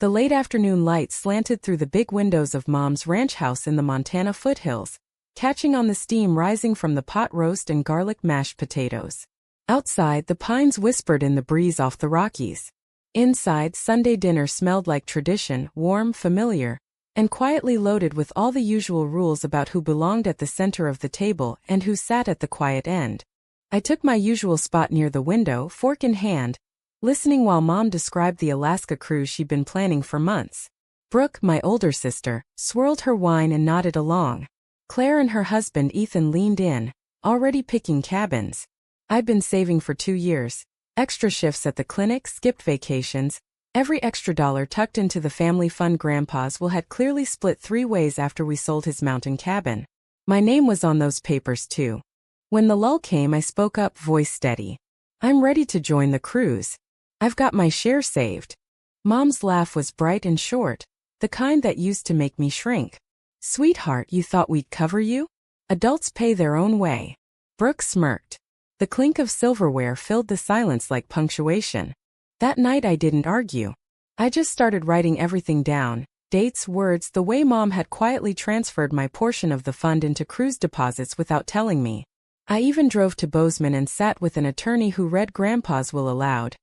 The late afternoon light slanted through the big windows of Mom's ranch house in the Montana foothills, catching on the steam rising from the pot roast and garlic mashed potatoes. Outside, the pines whispered in the breeze off the Rockies. Inside, Sunday dinner smelled like tradition, warm, familiar, and quietly loaded with all the usual rules about who belonged at the center of the table and who sat at the quiet end. I took my usual spot near the window, fork in hand, listening while Mom described the Alaska cruise she'd been planning for months. Brooke, my older sister, swirled her wine and nodded along. Claire and her husband Ethan leaned in, already picking cabins. I'd been saving for 2 years. Extra shifts at the clinic, skipped vacations. Every extra dollar tucked into the family fund Grandpa's will had clearly split 3 ways after we sold his mountain cabin. My name was on those papers too. When the lull came, I spoke up, voice steady. I'm ready to join the cruise. I've got my share saved. Mom's laugh was bright and short, the kind that used to make me shrink. Sweetheart, you thought we'd cover you? Adults pay their own way. Brooke smirked. The clink of silverware filled the silence like punctuation. That night I didn't argue. I just started writing everything down, dates, words, the way Mom had quietly transferred my portion of the fund into cruise deposits without telling me. I even drove to Bozeman and sat with an attorney who read Grandpa's will aloud.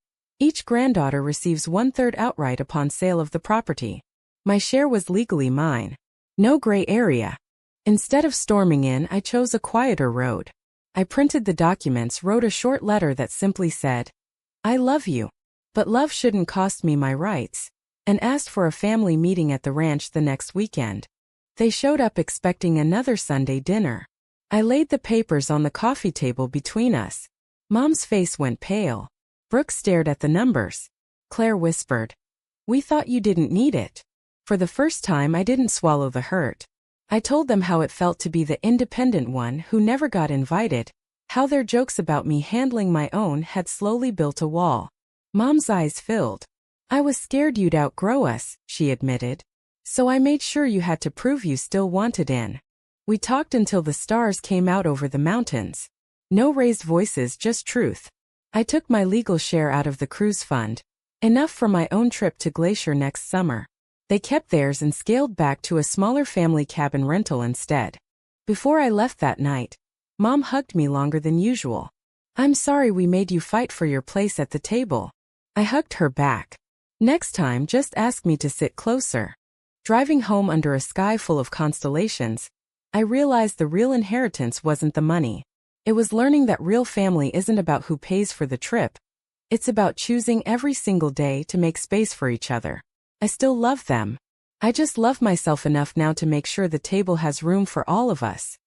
Each granddaughter receives 1/3 outright upon sale of the property. My share was legally mine. No gray area. Instead of storming in, I chose a quieter road. I printed the documents, wrote a short letter that simply said, I love you, but love shouldn't cost me my rights, and asked for a family meeting at the ranch the next weekend. They showed up expecting another Sunday dinner. I laid the papers on the coffee table between us. Mom's face went pale. Brooke stared at the numbers. Claire whispered, We thought you didn't need it. For the first time, I didn't swallow the hurt. I told them how it felt to be the independent one who never got invited, how their jokes about me handling my own had slowly built a wall. Mom's eyes filled. I was scared you'd outgrow us, she admitted. So I made sure you had to prove you still wanted in. We talked until the stars came out over the mountains. No raised voices, just truth. I took my legal share out of the cruise fund. Enough for my own trip to Glacier next summer. They kept theirs and scaled back to a smaller family cabin rental instead. Before I left that night, Mom hugged me longer than usual. I'm sorry we made you fight for your place at the table. I hugged her back. Next time, just ask me to sit closer. Driving home under a sky full of constellations, I realized the real inheritance wasn't the money. It was learning that real family isn't about who pays for the trip. It's about choosing every single day to make space for each other. I still love them. I just love myself enough now to make sure the table has room for all of us.